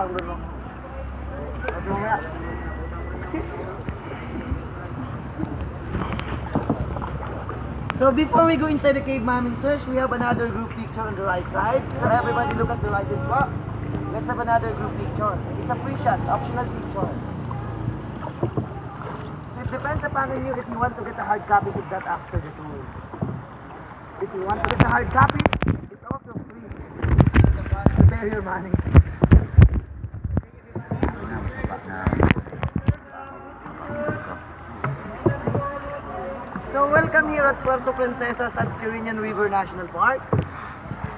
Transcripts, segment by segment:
number mo. Kasi mamaya. So before we go inside the cave, ma'am and sirs, we have another group picture on the right side. So everybody look at the right and left. Let's have another group picture. It's a free shot, optional picture. So it depends upon you if you want to get the hard copies of that after the tour. If you want to get the hard copy, it's also free. Prepare your money. So welcome here at Puerto Princesa at Quirinian River National Park.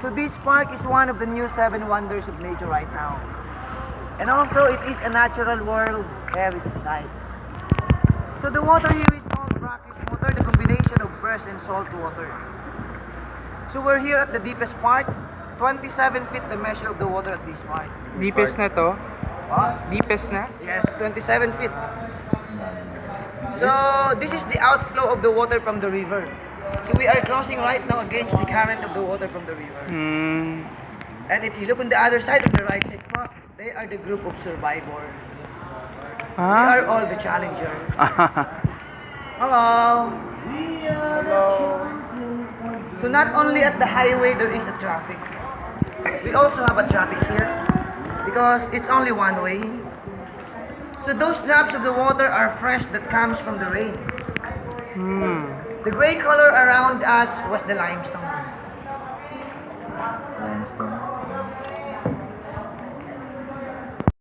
So this park is one of the new 7 wonders of nature right now. And also it is a natural world heritage site. So the water here is called brackish water, the combination of fresh and salt water. So we're here at the deepest part, 27 feet the measure of the water at this part. Deepest na to? What? Deepest na? Yes, 27 feet. So this is the outflow of the water from the river. So we are crossing right now against the current of the water from the river. And if you look on the other side, on the right side po, they are the group of survivors. We are all the challenger. Hello. Hello. So not only at the highway there is a traffic. We also have a traffic here because it's only one way. So those drops of the water are fresh that comes from the rain. The gray color around us was the limestone.